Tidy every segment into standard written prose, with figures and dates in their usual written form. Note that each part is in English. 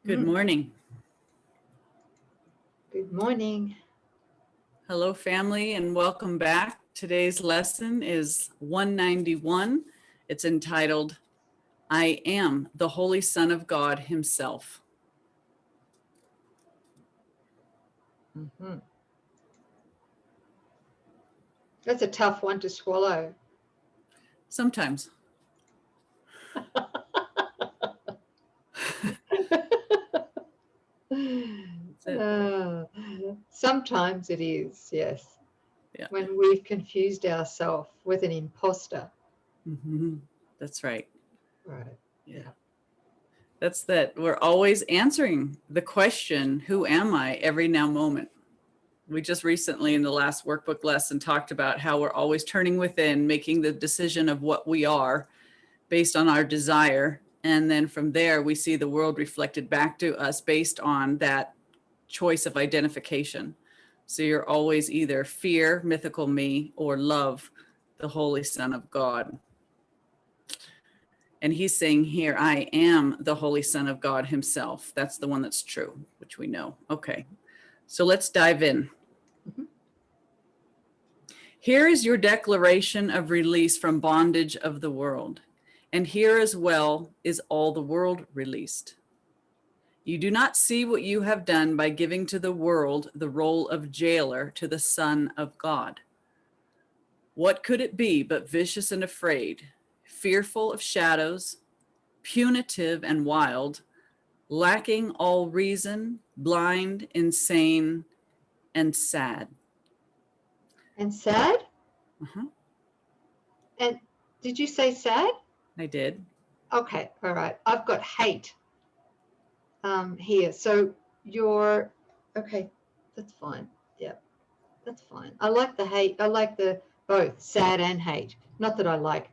Good morning. Good morning. Hello, family, and welcome back. Today's lesson is 191. It's entitled, I Am the Holy Son of God Himself. Mm-hmm. That's a tough one to swallow. Sometimes. Sometimes it is, yes. Yeah. When we've confused ourselves with an imposter. Mm-hmm. That's right. Right. Yeah. That's that we're always answering the question, who am I, every now moment. We just recently in the last workbook lesson talked about how we're always turning within, making the decision of what we are based on our desire. And then from there, we see the world reflected back to us based on that choice of identification. So you're always either fear, mythical me, or love, the Holy Son of God. And he's saying here, I am the Holy Son of God Himself. That's the one that's true, which we know. Okay, so let's dive in. Mm-hmm. Here is your declaration of release from bondage of the world. And here as well is all the world released. You do not see what you have done by giving to the world the role of jailer to the Son of God. What could it be but vicious and afraid, fearful of shadows, punitive and wild, lacking all reason, blind, insane, and sad? And sad? Uh-huh. And did you say sad? I did. Okay, all right. I've got hate here. So you're, okay, that's fine. Yeah, that's fine. I like the hate. I like the both sad and hate. Not that I like.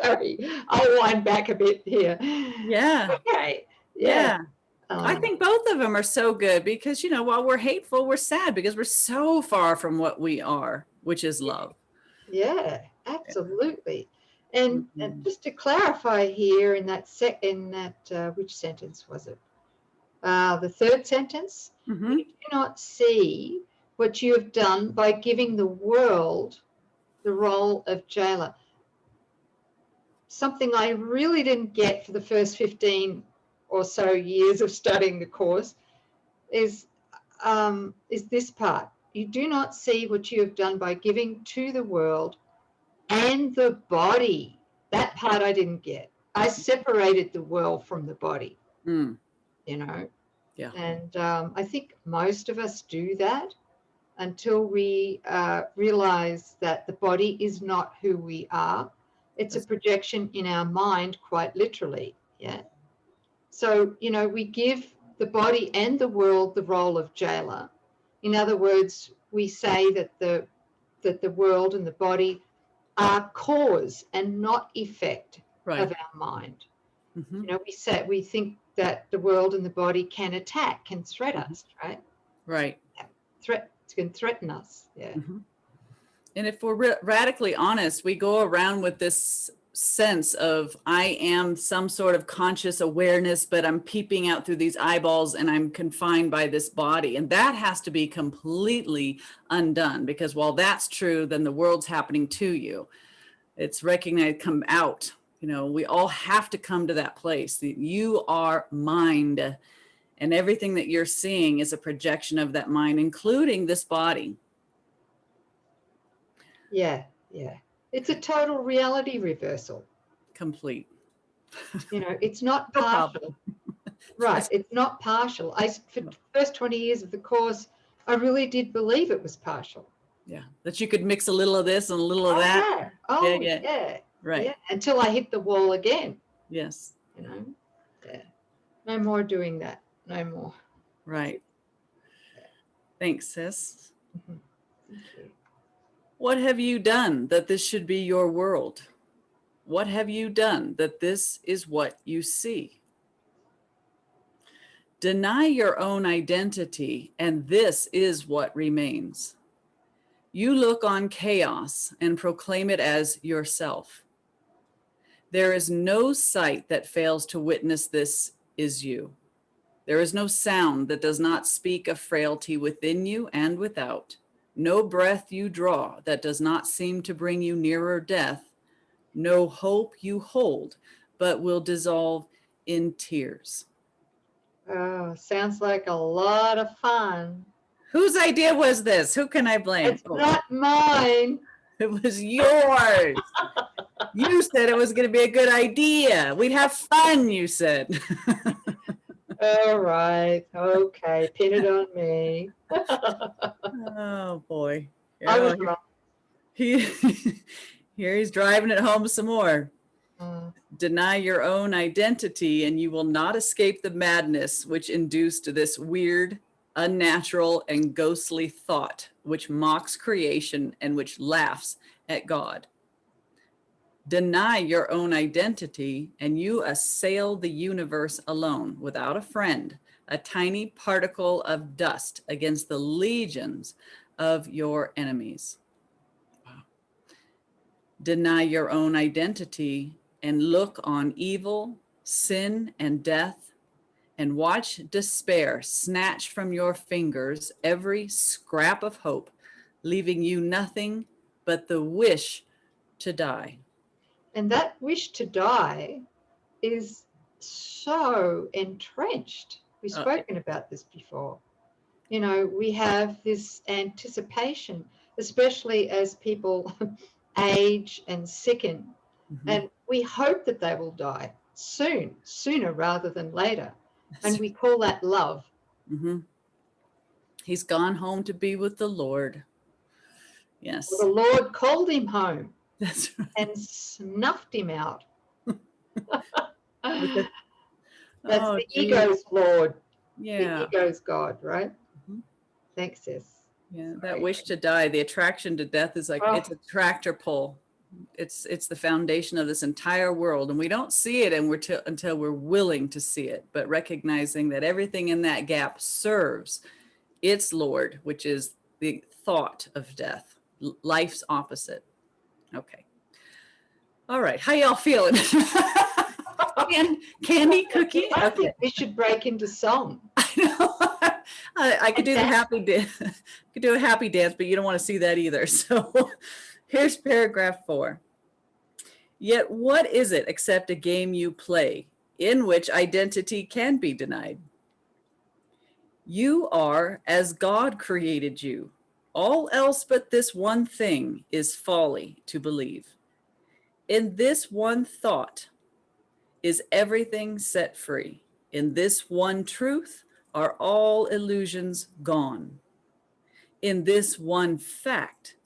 Sorry, I'll wind back a bit here. Yeah. Okay. Yeah. I think both of them are so good because, you know, while we're hateful, we're sad because we're so far from what we are, which is love. Yeah, absolutely. And Mm-hmm. and just to clarify here in that which sentence was it? The third sentence. Mm-hmm. You do not see what you have done by giving the world the role of jailer. Something I really didn't get for the first 15 or so years of studying the course is this part. You do not see what you have done by giving to the world and the body. That part I didn't get. I separated the world from the body, you know. Yeah. And I think most of us do that until we realize that the body is not who we are. It's a projection in our mind, quite literally. Yeah. So, you know, we give the body and the world the role of jailer. In other words, we say that the world and the body are cause and not effect of our mind. Mm-hmm. You know, we think that the world and the body can attack, can threat us, right? Right. Can threaten us. Yeah. Mm-hmm. And if we're radically honest, we go around with this sense of I am some sort of conscious awareness, but I'm peeping out through these eyeballs and I'm confined by this body. And that has to be completely undone, because while that's true, then the world's happening to you. It's recognized, come out. You know, we all have to come to that place. You are mind, and everything that you're seeing is a projection of that mind, including this body. Yeah, yeah. It's a total reality reversal. Complete. You know, it's not No partial. problem. Right, it's not partial. For the first 20 years of the course, I really did believe it was partial. Yeah, that you could mix a little of this and a little of that. Yeah. Oh, yeah. Right. Yeah. Until I hit the wall again. Yes. You know, yeah. No more doing that. No more. Right. Yeah. Thanks, sis. Mm-hmm. Thank you. What have you done that this should be your world? What have you done that this is what you see? Deny your own identity, and this is what remains. You look on chaos and proclaim it as yourself. There is no sight that fails to witness this is you. There is no sound that does not speak of frailty within you and without. No breath you draw that does not seem to bring you nearer death. No hope you hold, but will dissolve in tears. Oh, sounds like a lot of fun. Whose idea was this? Who can I blame? It's not mine. It was yours. You said it was going to be a good idea. We'd have fun, you said. All right. Okay. Pin it on me. Oh, boy. I was wrong. Here he's driving it home some more. Deny your own identity and you will not escape the madness which induced this weird, unnatural, and ghostly thought, which mocks creation and which laughs at God. Deny your own identity and you assail the universe alone, without a friend, a tiny particle of dust against the legions of your enemies. Wow. Deny your own identity and look on evil, sin, and death, and watch despair snatch from your fingers every scrap of hope, leaving you nothing but the wish to die. And that wish to die is so entrenched. We've spoken about this before. You know, we have this anticipation, especially as people age and sicken, and we hope that they will die soon, sooner rather than later. And we call that love. He's gone home to be with the Lord. Yes. Well, the Lord called him home. That's right. And snuffed him out. That's the ego's Lord. Yeah. The ego's God, right? Thanks, sis. Yeah, that wish to die, the attraction to death is like, it's a tractor pull. It's the foundation of this entire world. And we don't see it until we're willing to see it, but recognizing that everything in that gap serves its Lord, which is the thought of death, life's opposite. Okay. All right. How y'all feeling? Candy, cookie? I think we should break into song. I know. I could do the happy dance. Could do a happy dance, but you don't want to see that either. So here's paragraph 4. Yet what is it except a game you play in which identity can be denied? You are as God created you. All else but this one thing is folly to believe. In this one thought is everything set free. In this one truth are all illusions gone. In this one fact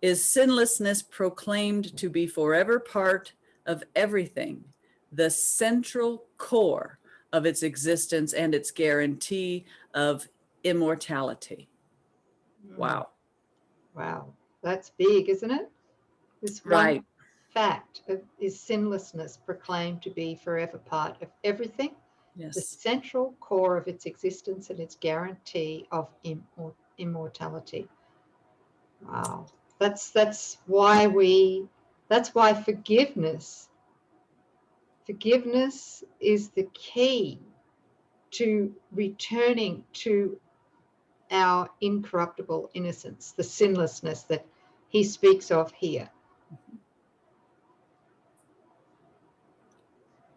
is sinlessness proclaimed to be forever part of everything, the central core of its existence and its guarantee of immortality. Wow. Wow. That's big, isn't it? This one fact is sinlessness proclaimed to be forever part of everything. Yes. The central core of its existence and its guarantee of immortality. Wow. That's why forgiveness is the key to returning to our incorruptible innocence, the sinlessness that he speaks of here.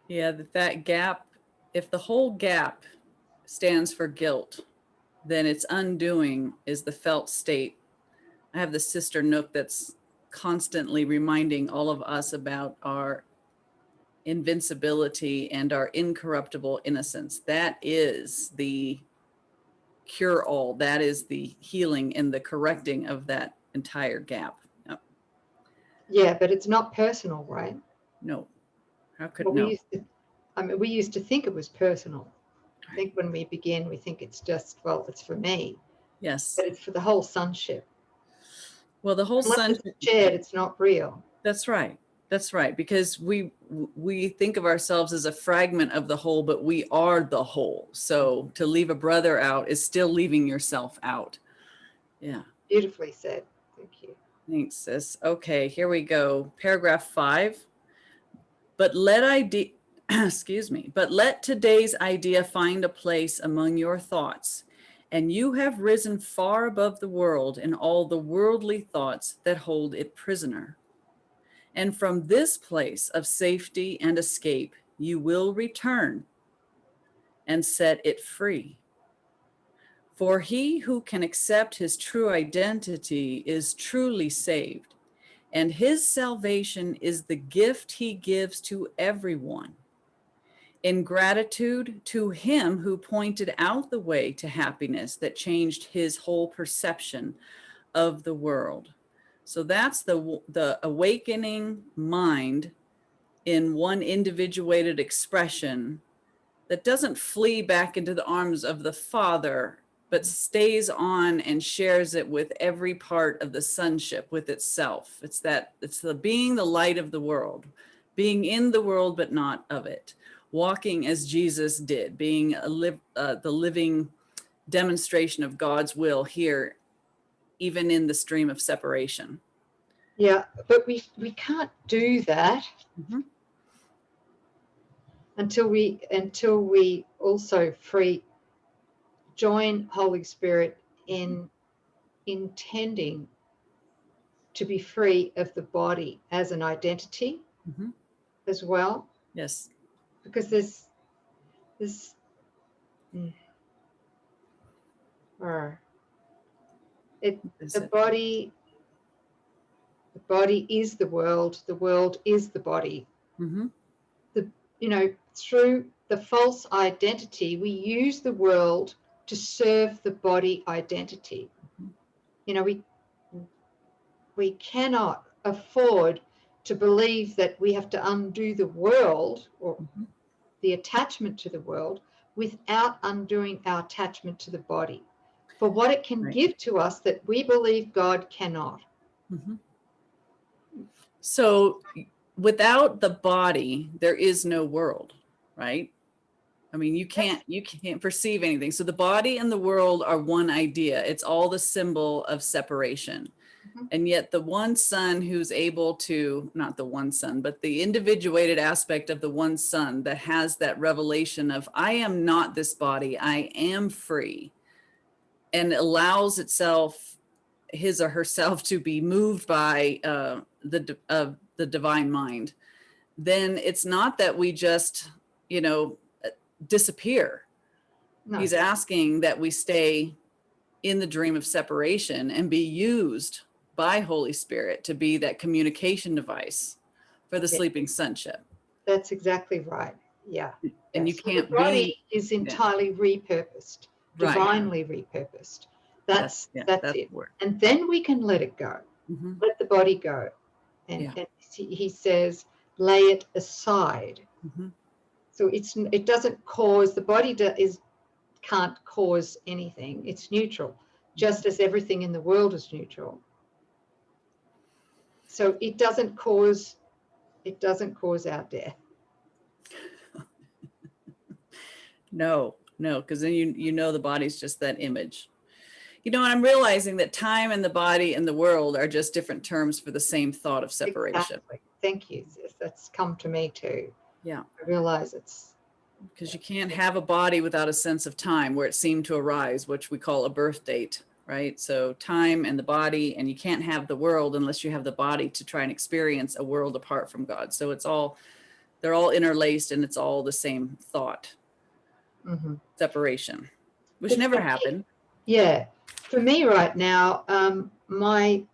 Yeah, that gap, if the whole gap stands for guilt, then its undoing is the felt state. I have the sister Nouk that's constantly reminding all of us about our invincibility and our incorruptible innocence. That is the cure-all. That is the healing and the correcting of that entire gap. Yep. Yeah, but it's not personal, right? No. How could we used to think it was personal. I think when we begin, we think it's just, well, it's for me. Yes. But it's for the whole sonship. Well, the whole sonship, it's shared, it's not real. That's right. That's right. Because we think of ourselves as a fragment of the whole, but we are the whole. So to leave a brother out is still leaving yourself out. Yeah. Beautifully said. Thank you. Thanks, sis. Okay, here we go. Paragraph 5. But let excuse me, but let today's idea find a place among your thoughts, and you have risen far above the world and all the worldly thoughts that hold it prisoner. And from this place of safety and escape, you will return and set it free. For he who can accept his true identity is truly saved, and his salvation is the gift he gives to everyone. In gratitude to him who pointed out the way to happiness that changed his whole perception of the world. So that's the awakening mind in one individuated expression that doesn't flee back into the arms of the Father, but stays on and shares it with every part of the sonship, with itself. It's the being the light of the world, being in the world but not of it, walking as Jesus did, being the living demonstration of God's will here, even in the stream of separation. Yeah, but we can't do that until we also join Holy Spirit in intending to be free of the body as an identity as well. Yes. Because the body is the world is the body. Through the false identity, we use the world to serve the body identity. We cannot afford to believe that we have to undo the world or the attachment to the world without undoing our attachment to the body for what it can give to us that we believe God cannot. So without the body, there is no world, right? I mean, you can't perceive anything. So the body and the world are one idea. It's all the symbol of separation. And yet the one son who's able to, not the one son, but the individuated aspect of the one son that has that revelation of, I am not this body, I am free, and allows itself, his or herself, to be moved by the divine mind, then it's not that we just, disappear. No. He's asking that we stay in the dream of separation and be used by Holy Spirit to be that communication device for the sleeping sonship. That's exactly right. Yeah. And you can't the body is entirely repurposed, divinely repurposed. That's it. And then we can let it go. Let the body go. And he says, lay it aside. So it doesn't cause, the body can't cause anything. It's neutral, just as everything in the world is neutral. So it doesn't cause our death. No, because then the body's just that image. And I'm realizing that time and the body and the world are just different terms for the same thought of separation. Exactly. Thank you. That's come to me too. Yeah. I realize it's because you can't have a body without a sense of time where it seemed to arise, which we call a birth date, right? So time and the body, and you can't have the world unless you have the body to try and experience a world apart from God. So they're all interlaced, and it's all the same thought. Separation, which never happened. Yeah. For me right now, my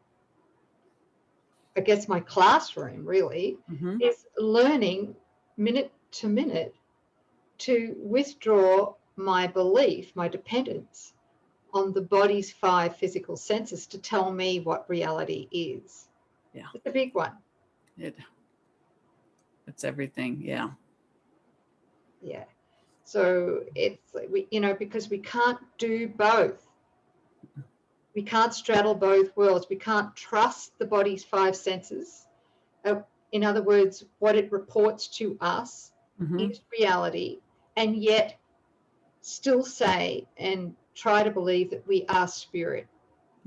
classroom really is learning minute to minute to withdraw my belief, my dependence on the body's 5 physical senses to tell me what reality is. Yeah. It's a big one. It's everything. Yeah. Yeah. So it's, because we can't do both. We can't straddle both worlds. We can't trust the body's 5 senses. In other words, what it reports to us is reality, and yet still say and try to believe that we are spirit.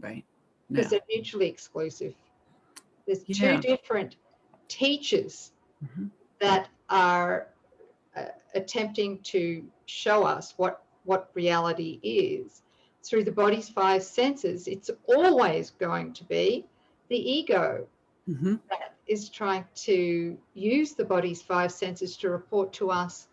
Right. Because they're mutually exclusive. There's 2 different teachers that are attempting to show us what reality is through the body's five senses, it's always going to be the ego that is trying to use the body's five senses to report to us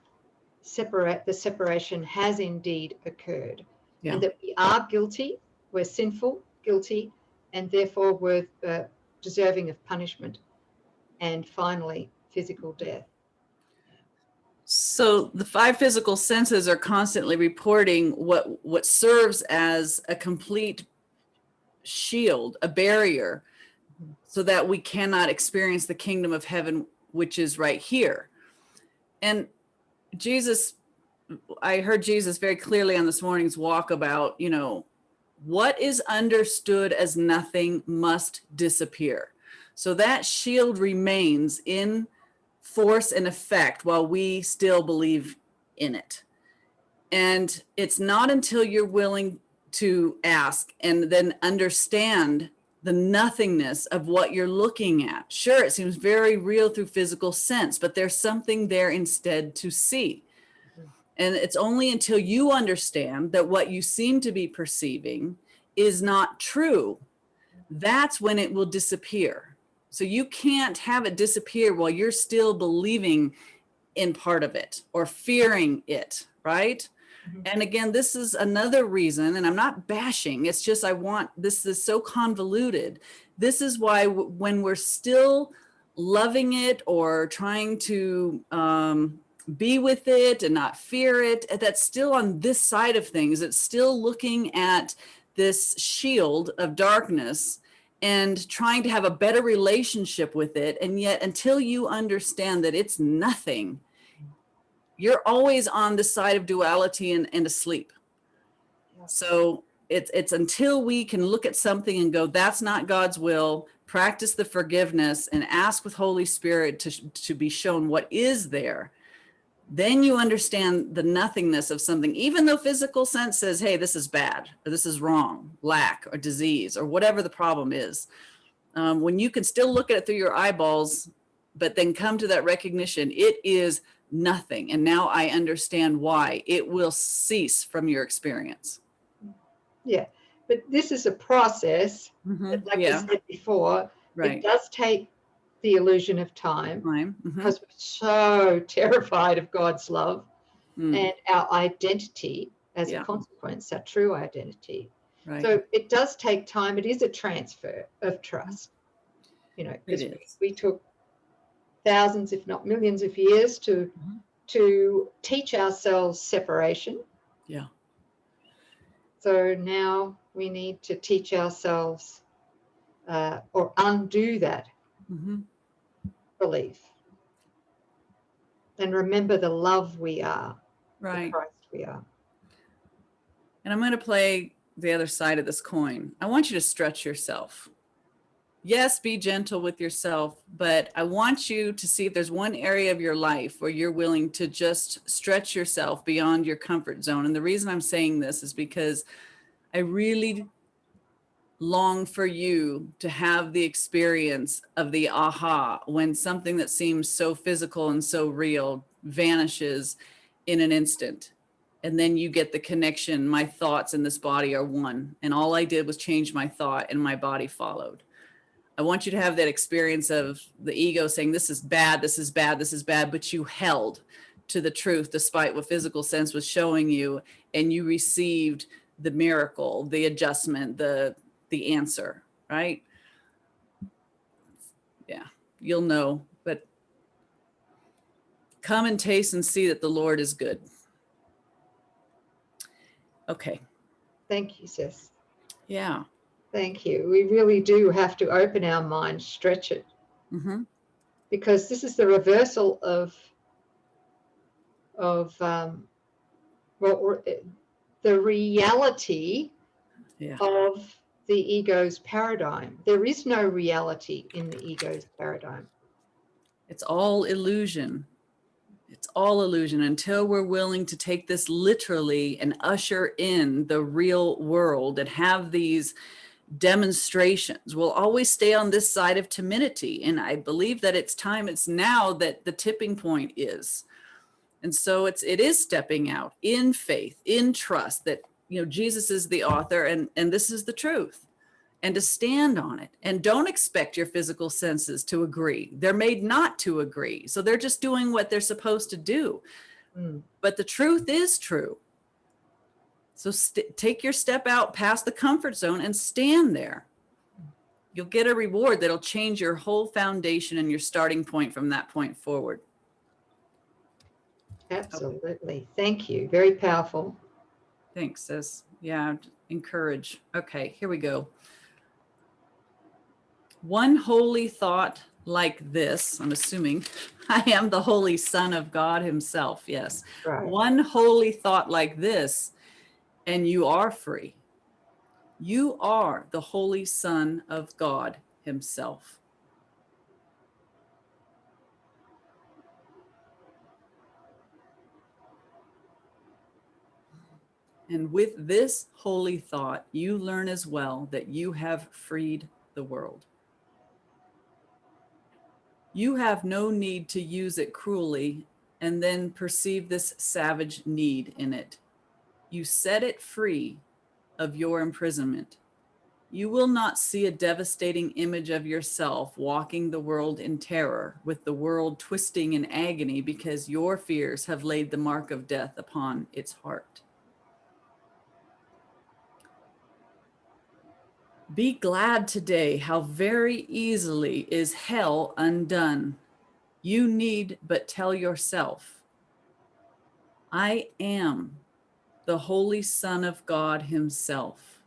the separation has indeed occurred, and that we are guilty, we're sinful, guilty, and therefore we're deserving of punishment, and finally physical death. So the five physical senses are constantly reporting what serves as a complete shield, a barrier, so that we cannot experience the kingdom of heaven, which is right here. And Jesus, I heard Jesus very clearly on this morning's walk about, what is understood as nothing must disappear. So that shield remains in force and effect while we still believe in it. And it's not until you're willing to ask and then understand the nothingness of what you're looking at. Sure, it seems very real through physical sense, but there's something there instead to see. And it's only until you understand that what you seem to be perceiving is not true, that's when it will disappear. So you can't have it disappear while you're still believing in part of it or fearing it, right? And again, this is another reason, and I'm not bashing, it's just this is so convoluted. This is why when we're still loving it or trying to be with it and not fear it, that's still on this side of things. It's still looking at this shield of darkness and trying to have a better relationship with it. And yet until you understand that it's nothing, you're always on the side of duality and asleep. So it's until we can look at something and go, that's not God's will, practice the forgiveness and ask with Holy Spirit to be shown what is there, then you understand the nothingness of something, even though physical sense says, hey, this is bad, or this is wrong, lack or disease, or whatever the problem is. When you can still look at it through your eyeballs, but then come to that recognition, it is nothing. And now I understand why it will cease from your experience. Yeah, but this is a process, like I said before, it does take the illusion of time, because we're so terrified of God's love and our identity as a consequence, our true identity. So it does take time. It is a transfer of trust, because we took thousands, if not millions of years to teach ourselves separation. Yeah. So now we need to teach ourselves or undo that belief and remember the love we are, the Christ we are. And I'm going to play the other side of this coin. I want you to stretch yourself. Yes, be gentle with yourself, but I want you to see if there's one area of your life where you're willing to just stretch yourself beyond your comfort zone. And the reason I'm saying this is because I really long for you to have the experience of the aha, when something that seems so physical and so real vanishes in an instant. And then you get the connection. My thoughts and this body are one. And all I did was change my thought and my body followed. I want you to have that experience of the ego saying, this is bad, this is bad, this is bad, but you held to the truth despite what physical sense was showing you, and you received the miracle, the adjustment, the answer, right? Yeah, you'll know, but come and taste and see that the Lord is good. Okay. Thank you, sis. Yeah. Thank you. We really do have to open our mind, stretch it, because this is the reversal of the reality of the ego's paradigm. There is no reality in the ego's paradigm. It's all illusion. It's all illusion until we're willing to take this literally and usher in the real world and have these demonstrations. We'll always stay on this side of timidity. And I believe that it's time, it's now that the tipping point is. And so it is stepping out in faith, in trust that, Jesus is the author and this is the truth, and to stand on it. And don't expect your physical senses to agree. They're made not to agree. So they're just doing what they're supposed to do. But the truth is true. So take your step out past the comfort zone and stand there. You'll get a reward that'll change your whole foundation and your starting point from that point forward. Absolutely. Thank you. Very powerful. Thanks, sis. Yeah, encourage. Okay, here we go. One holy thought like this, I'm assuming, I am the Holy Son of God himself. Yes. Right. One holy thought like this, and you are free. You are the Holy Son of God himself. And with this holy thought, you learn as well that you have freed the world. You have no need to use it cruelly and then perceive this savage need in it. You set it free of your imprisonment. You will not see a devastating image of yourself walking the world in terror, with the world twisting in agony because your fears have laid the mark of death upon its heart. Be glad today how very easily is hell undone. You need but tell yourself, I am the Holy Son of God himself.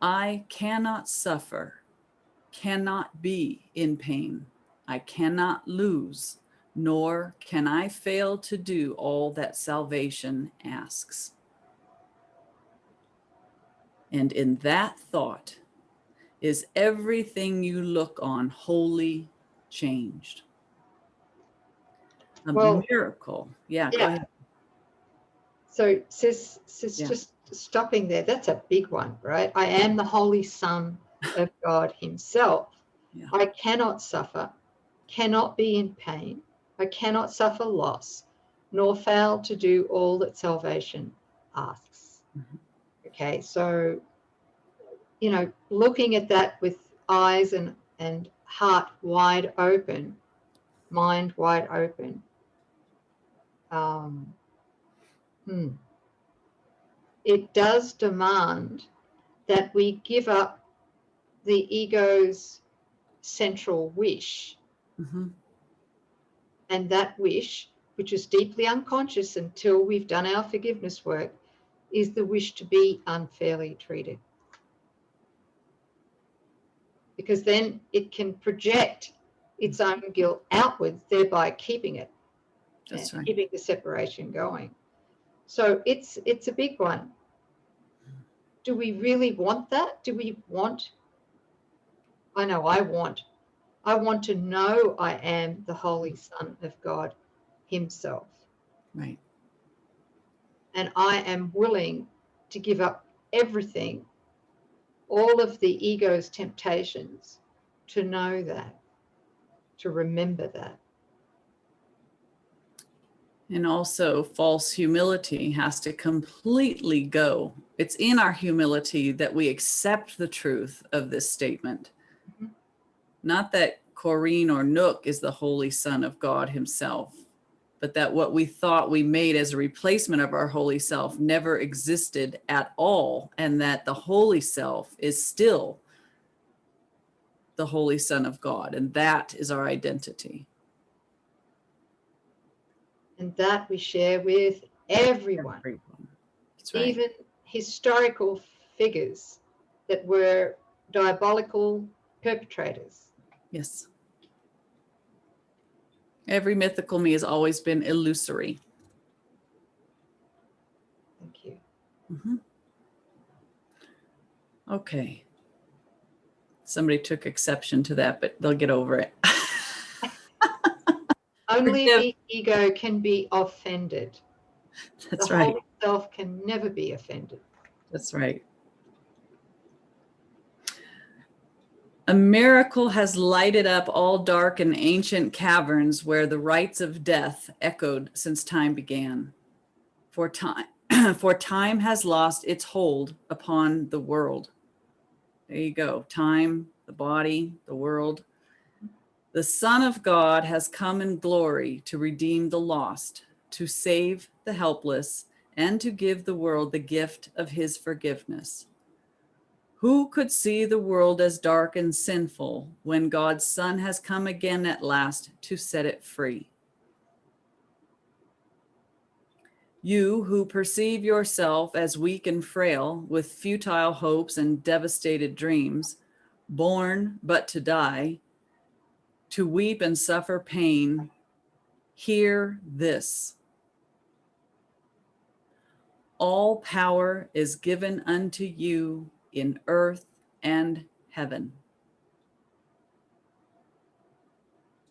I cannot suffer, cannot be in pain. I cannot lose, nor can I fail to do all that salvation asks. And in that thought is everything you look on wholly changed. A miracle. Yeah, go ahead. So sis just stopping there, that's a big one, right? I am the Holy Son of God himself. Yeah. I cannot suffer, cannot be in pain. I cannot suffer loss, nor fail to do all that salvation asks. Okay, so, looking at that with eyes and heart wide open, mind wide open, it does demand that we give up the ego's central wish. And that wish, which is deeply unconscious until we've done our forgiveness work, is the wish to be unfairly treated. Because then it can project its own guilt outwards, thereby keeping it. That's right. Keeping the separation going. So it's a big one. Do we really want that? Do we want? I know I want to know I am the Holy Son of God himself. Right. And I am willing to give up everything, all of the ego's temptations, to know that, to remember that. And also false humility has to completely go. It's in our humility that we accept the truth of this statement. Not that Coreen or Nouk is the Holy Son of God himself, but that what we thought we made as a replacement of our holy self never existed at all, and that the holy self is still the Holy Son of God, and that is our identity. And that we share with everyone. That's right. Even historical figures that were diabolical perpetrators. Yes. Every mythical me has always been illusory. Thank you. Okay. Somebody took exception to that, but they'll get over it. Only the ego can be offended. That's the right. Holy self can never be offended. That's right. A miracle has lighted up all dark and ancient caverns where the rites of death echoed since time began. For time, for time has lost its hold upon the world. There you go. Time, the body, the world. The Son of God has come in glory to redeem the lost, to save the helpless, and to give the world the gift of his forgiveness. Who could see the world as dark and sinful when God's Son has come again at last to set it free? You who perceive yourself as weak and frail, with futile hopes and devastated dreams, born but to die, to weep and suffer pain, hear this. All power is given unto you in earth and heaven.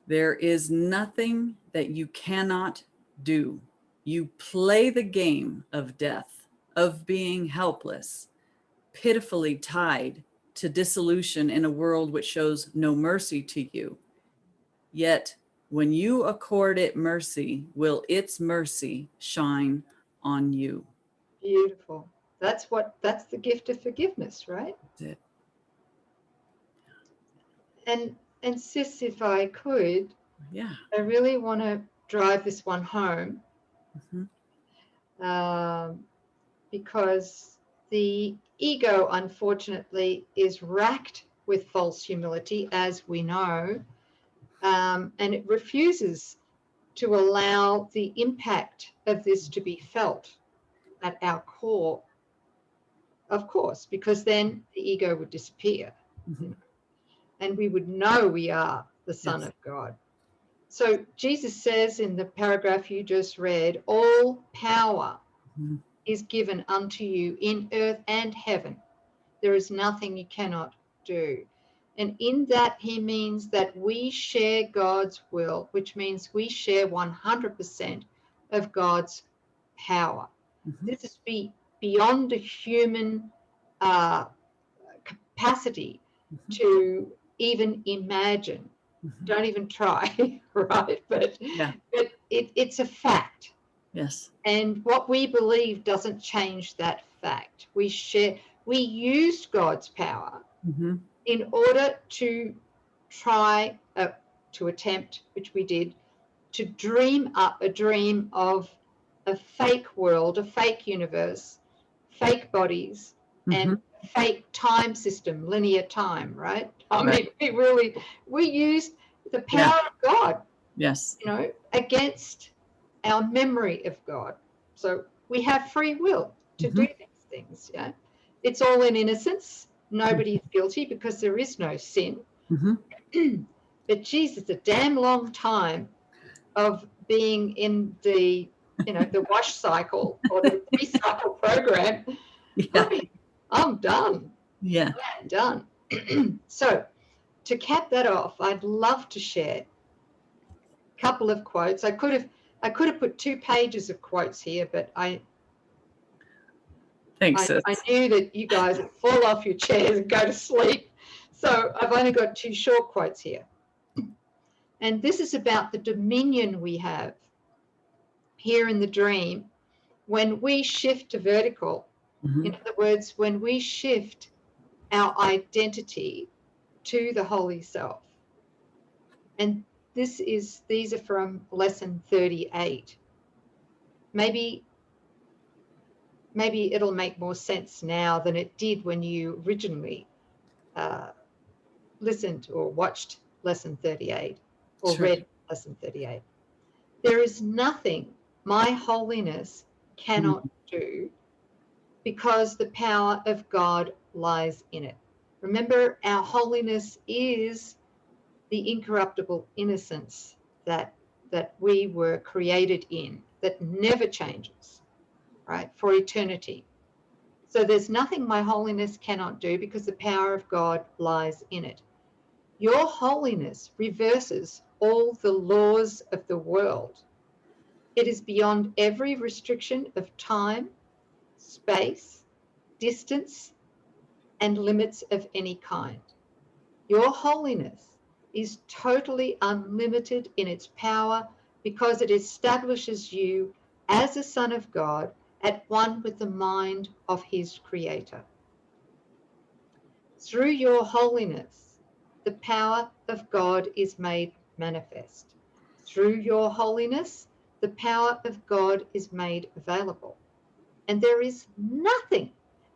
There is nothing that you cannot do. You play the game of death, of being helpless, pitifully tied to dissolution in a world which shows no mercy to you. Yet, when you accord it mercy, will its mercy shine on you. Beautiful. That's the gift of forgiveness, right? That's it. And sis, if I could, Yeah. I really want to drive this one home, because the ego, unfortunately, is racked with false humility, as we know, and it refuses to allow the impact of this to be felt at our core, of course, because then the ego would disappear, and we would know we are the Son of God. So Jesus says in the paragraph you just read, all power is given unto you in earth and heaven. There is nothing you cannot do. And in that, he means that we share God's will, which means we share 100% of God's power. This is beyond a human capacity to even imagine. Don't even try, right? But it's a fact. Yes. And what we believe doesn't change that fact. We used God's power in order to try to attempt, which we did, to dream up a dream of a fake world, a fake universe, fake bodies, and fake time system, linear time, right? I mean, we used the power of God, against our memory of God. So we have free will to do these things. Yeah, it's all in innocence. Nobody is guilty because there is no sin. But Jesus, a damn long time of being in the the wash cycle or the recycle program. I'm done. I'm done. So to cap that off, I'd love to share a couple of quotes. I could have put 2 pages of quotes here, but I knew that you guys would fall off your chairs and go to sleep. So I've only got 2 short quotes here. And this is about the dominion we have here in the dream when we shift to vertical. In other words, when we shift our identity to the Holy Self. And these are from lesson 38. Maybe it'll make more sense now than it did when you originally listened or watched lesson 38 or read lesson 38. There is nothing my holiness cannot do because the power of God lies in it. Remember, our holiness is the incorruptible innocence that we were created in, that never changes, right, for eternity. So there's nothing my holiness cannot do because the power of God lies in it. Your holiness reverses all the laws of the world. It is beyond every restriction of time, space, distance, and limits of any kind. Your holiness is totally unlimited in its power because it establishes you as a son of God at one with the mind of his creator. Through your holiness, the power of God is made manifest. Through your holiness, the power of God is made available. And there is nothing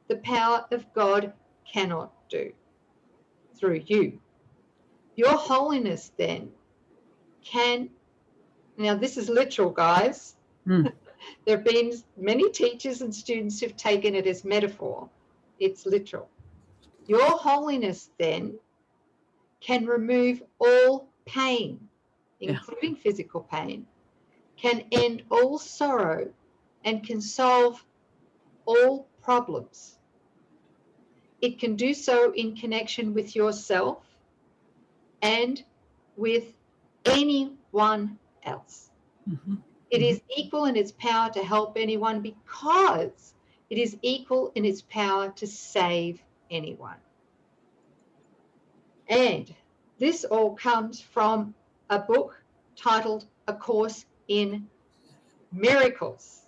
the power of God cannot do through you. Your holiness then can, now this is literal, guys. Mm. There have been many teachers and students who've taken it as metaphor. It's literal. Your holiness then can remove all pain, including physical pain, can end all sorrow, and can solve all problems. It can do so in connection with yourself and with anyone else. Mm-hmm. It is equal in its power to help anyone because it is equal in its power to save anyone. And this all comes from a book titled A Course in Miracles.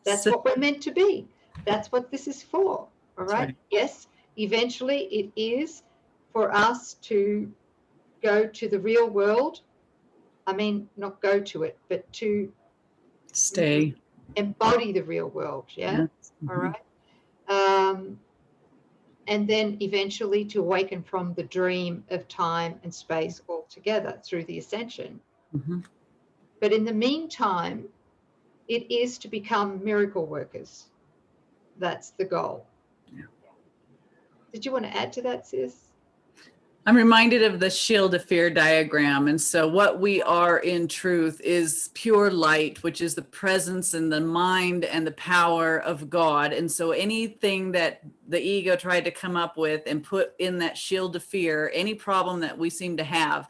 That's what we're meant to be. That's what this is for. All right? Yes, eventually it is for us to go to the real world. I mean, not go to it, but to stay, embody the real world. Yeah. Mm-hmm. All right. And then eventually to awaken from the dream of time and space altogether through the ascension. Mm-hmm. But in the meantime, it is to become miracle workers. That's the goal. Yeah. Did you want to add to that, sis? I'm reminded of the shield of fear diagram. And so what we are in truth is pure light, which is the presence and the mind and the power of God. And so anything that the ego tried to come up with and put in that shield of fear, any problem that we seem to have,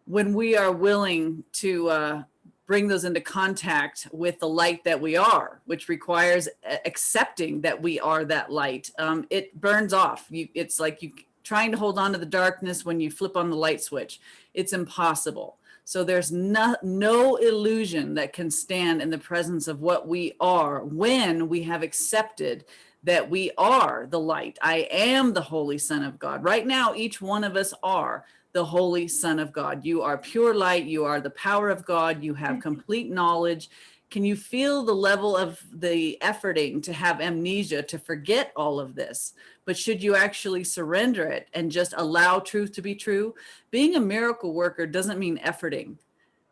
when we are willing to bring those into contact with the light that we are, which requires accepting that we are that light, it burns off. It's like you trying to hold on to the darkness when you flip on the light switch. It's impossible. So there's no illusion that can stand in the presence of what we are when we have accepted that we are the light. I am the Holy Son of God. Right now, each one of us are the Holy Son of God. You are pure light. You are the power of God. You have complete knowledge. Can you feel the level of the efforting to have amnesia, to forget all of this? But should you actually surrender it and just allow truth to be true? Being a miracle worker doesn't mean efforting.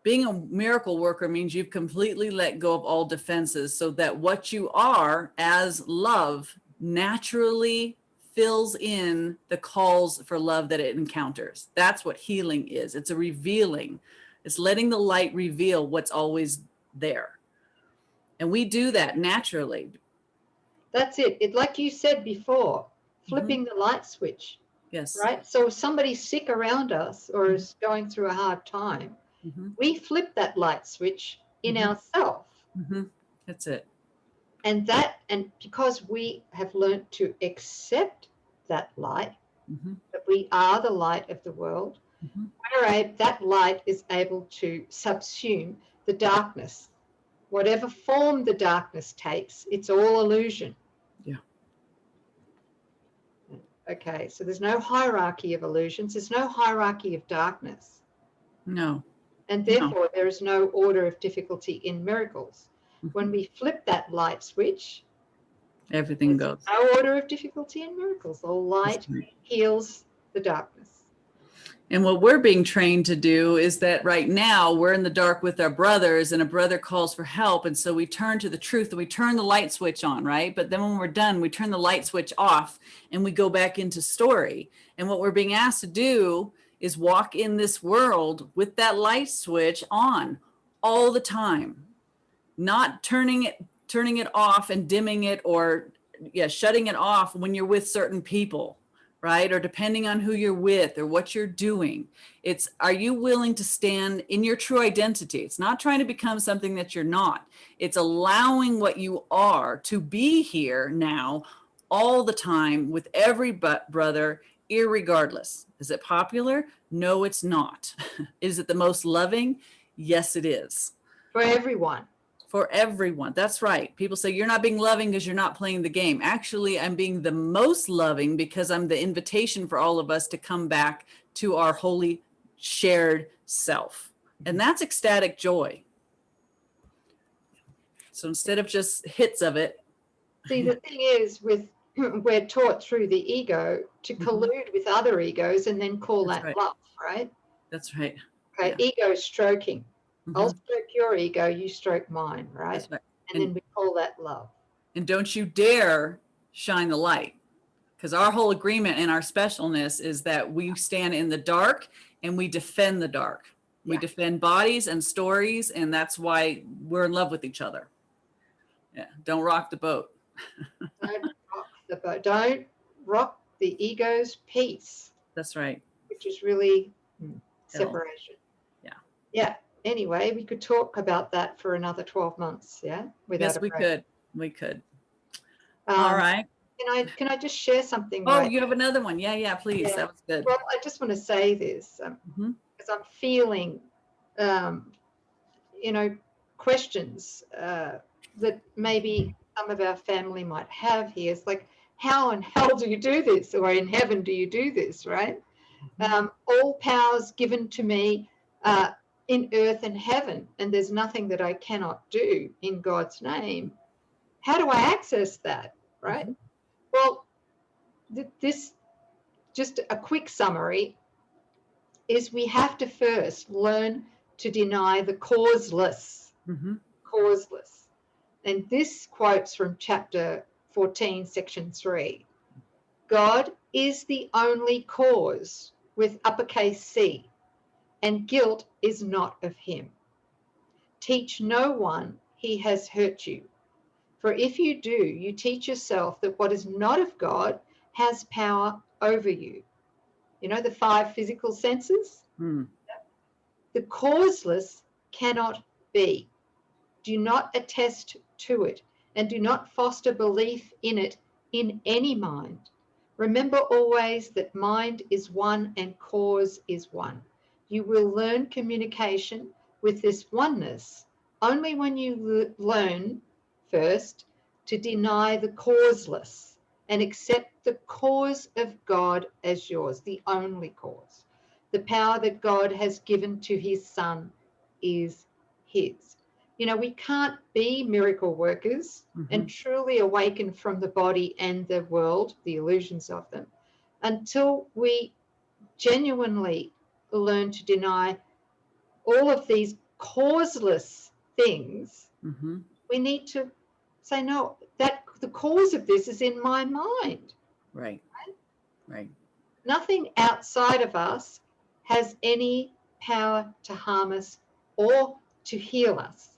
Being a miracle worker means you've completely let go of all defenses so that what you are as love naturally fills in the calls for love that it encounters. That's what healing is. It's a revealing. It's letting the light reveal what's always there. And we do that naturally. That's it. It, like you said before, flipping the light switch. Yes. Right? So if somebody's sick around us or is going through a hard time, we flip that light switch in ourselves. That's it. And because we have learned to accept that light, that we are the light of the world, that light is able to subsume the darkness. Whatever form the darkness takes, it's all illusion. Yeah. Okay, so there's no hierarchy of illusions. There's no hierarchy of darkness. No. And therefore, there is no order of difficulty in miracles. When we flip that light switch, everything goes. No order of difficulty in miracles. The light heals the darkness. And what we're being trained to do is that right now we're in the dark with our brothers and a brother calls for help. And so we turn to the truth and we turn the light switch on, right? But then when we're done, we turn the light switch off and we go back into story. And what we're being asked to do is walk in this world with that light switch on all the time, not turning it off and dimming it or shutting it off when you're with certain people. Right? Or depending on who you're with or what you're doing. It's, are you willing to stand in your true identity? It's not trying to become something that you're not. It's allowing what you are to be here now all the time with every brother, irregardless. Is it popular? No, it's not. Is it the most loving? Yes, it is. For everyone. For everyone. That's right. People say you're not being loving because you're not playing the game. Actually, I'm being the most loving because I'm the invitation for all of us to come back to our holy shared self. And that's ecstatic joy. So instead of just hits of it. See, the thing is, we're taught through the ego to collude with other egos and then call That's that right. love, right? That's right. Okay, Yeah. ego stroking. I'll stroke your ego, you stroke mine, right? That's right. And then we call that love. And don't you dare shine the light, because our whole agreement and our specialness is that we stand in the dark and we defend the dark. We defend bodies and stories, and that's why we're in love with each other. Yeah, don't rock the boat. Don't rock the boat. Don't rock the ego's peace. That's right. Which is really separation. Yeah. Yeah. Anyway, we could talk about that for another 12 months. Yeah. Yes, we could. We could. All right. Can I just share something? Oh, you have another one. Yeah, please. Yeah. That was good. Well, I just want to say this because I'm feeling, questions that maybe some of our family might have here. It's like, how in hell do you do this? Or in heaven do you do this, right? All powers given to me in earth and heaven, and there's nothing that I cannot do in God's name. How do I access that, right? Well, this, just a quick summary, is we have to first learn to deny the causeless. Causeless. And this quotes from chapter 14, section 3. God is the only cause, with uppercase C, and guilt is not of him. Teach no one he has hurt you. For if you do, you teach yourself that what is not of God has power over you. You know, the 5 physical senses? The causeless cannot be. Do not attest to it, and do not foster belief in it in any mind. Remember always that mind is one and cause is one. You will learn communication with this oneness only when you learn first to deny the causeless and accept the cause of God as yours, the only cause. The power that God has given to his Son is his. You know, we can't be miracle workers and truly awaken from the body and the world, the illusions of them, until we genuinely learn to deny all of these causeless things. We need to say, no, that the cause of this is in my mind. Right. Nothing outside of us has any power to harm us or to heal us.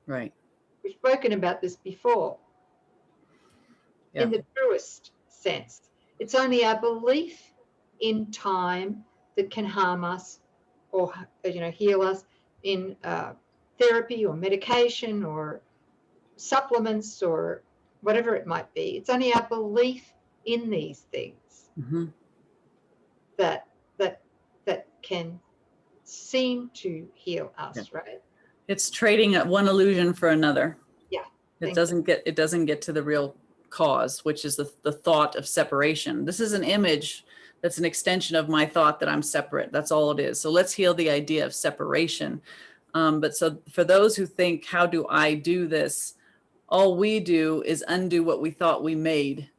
Right. We've spoken about this before. In the truest sense, it's only our belief in time that can harm us or, heal us in therapy or medication or supplements or whatever it might be. It's only our belief in these things that can seem to heal us, right? It's trading one illusion for another. Yeah. It doesn't get to the real cause, which is the thought of separation. This is an image that's an extension of my thought that I'm separate. That's all it is. So let's heal the idea of separation. But so for those who think, how do I do this? All we do is undo what we thought we made.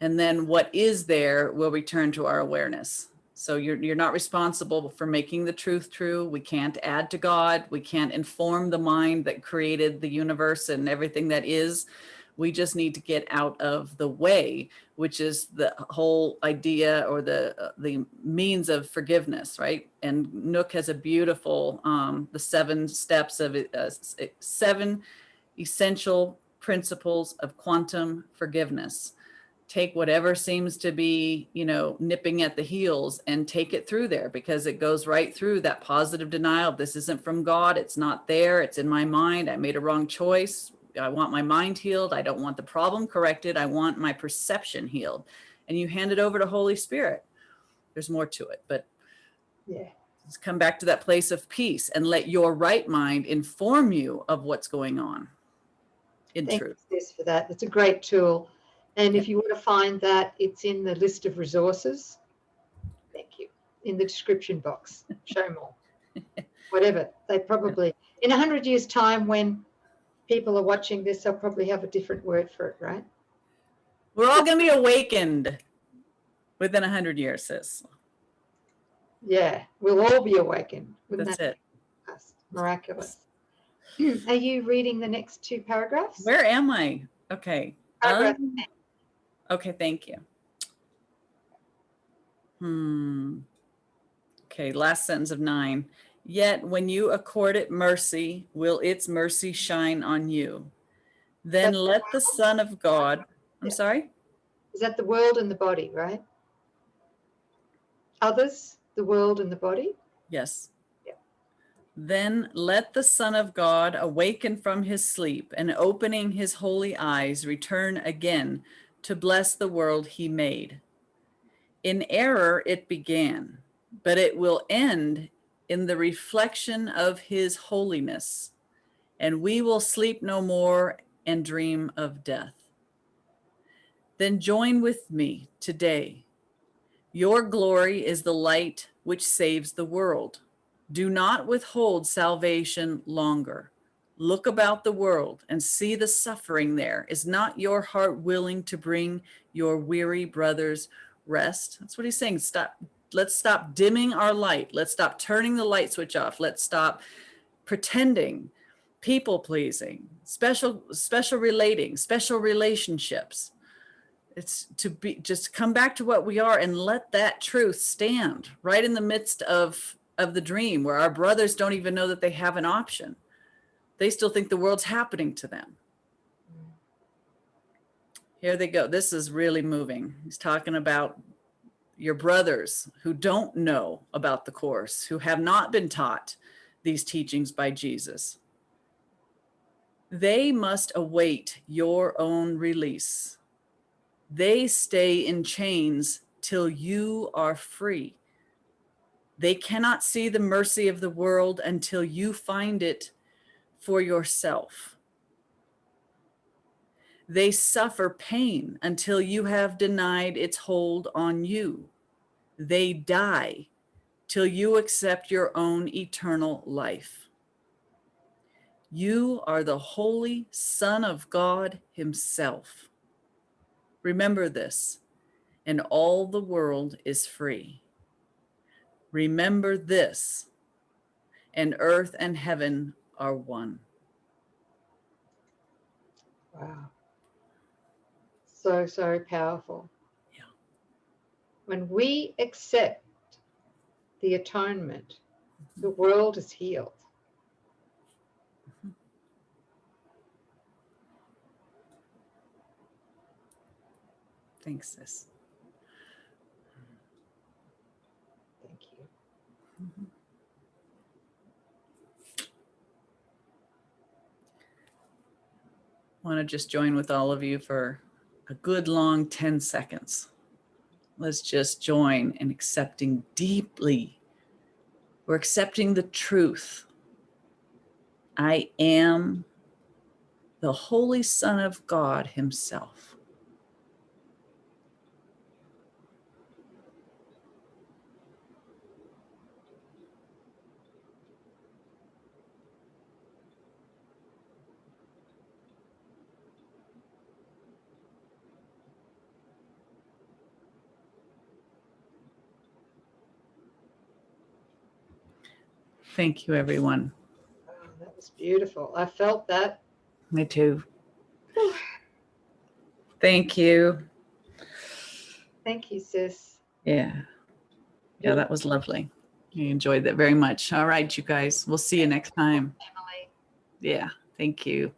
And then what is there will return to our awareness. So you're not responsible for making the truth true. We can't add to God. We can't inform the mind that created the universe and everything that is. We just need to get out of the way, which is the whole idea or the means of forgiveness, right? And Nouk has a beautiful, the 7 steps of 7 essential principles of quantum forgiveness. Take whatever seems to be, nipping at the heels and take it through there, because it goes right through that positive denial. This isn't from God. It's not there. It's in my mind. I made a wrong choice. I want my mind healed. I don't want the problem corrected. I want my perception healed. and you hand it over to Holy Spirit. There's more to it, but Yeah. just come back to that place of peace and let your right mind inform you of what's going on in Thank truth. you, Sis, for that. It's a great tool. And Yep. if you want to find that, it's in the list of resources. Thank you. In the description box. Show more. Whatever. They probably, in 100 years' time, when people are watching this, they'll probably have a different word for it, right? We're all going to be awakened within 100 years, sis. Yeah, we'll all be awakened. Wouldn't That's that it. be miraculous? Are you reading the next 2 paragraphs? Where am I? Okay. Paragraph Okay, thank you. Okay, last sentence of 9. Yet when you accord it mercy, will its mercy shine on you? Then let the Son of God, I'm sorry? Is that the world and the body, right? Others, the world and the body? Yes. Yeah. Then let the Son of God awaken from his sleep and opening his holy eyes, return again to bless the world he made. In error it began, but it will end in the reflection of his holiness, and we will sleep no more and dream of death. Then join with me today. Your glory is the light which saves the world. Do not withhold salvation longer. Look about the world and see the suffering there. Is not your heart willing to bring your weary brothers rest? That's what he's saying. Let's stop dimming our light. Let's stop turning the light switch off. Let's stop pretending, people pleasing, special relating, special relationships. It's to be, just come back to what we are and let that truth stand right in the midst of the dream, where our brothers don't even know that they have an option. They still think the world's happening to them. Here they go. This is really moving. He's talking about your brothers who don't know about the Course, who have not been taught these teachings by Jesus. They must await your own release. They stay in chains till you are free. They cannot see the mercy of the world until you find it for yourself. They suffer pain until you have denied its hold on you. They die till you accept your own eternal life. You are the Holy Son of God Himself. Remember this, and all the world is free. Remember this, and earth and heaven are one. Wow. So, so powerful. Yeah. When we accept the atonement, the world is healed. Thanks, sis. Thank you. I want to just join with all of you for a good long 10 seconds. Let's just join in accepting deeply. We're accepting the truth. I am the Holy Son of God Himself. Thank you, everyone. Oh, that was beautiful. I felt that. Me too. Thank you. Thank you, sis. Yeah, that was lovely. I enjoyed that very much. All right, you guys. We'll see you next time. Emily. Yeah, thank you.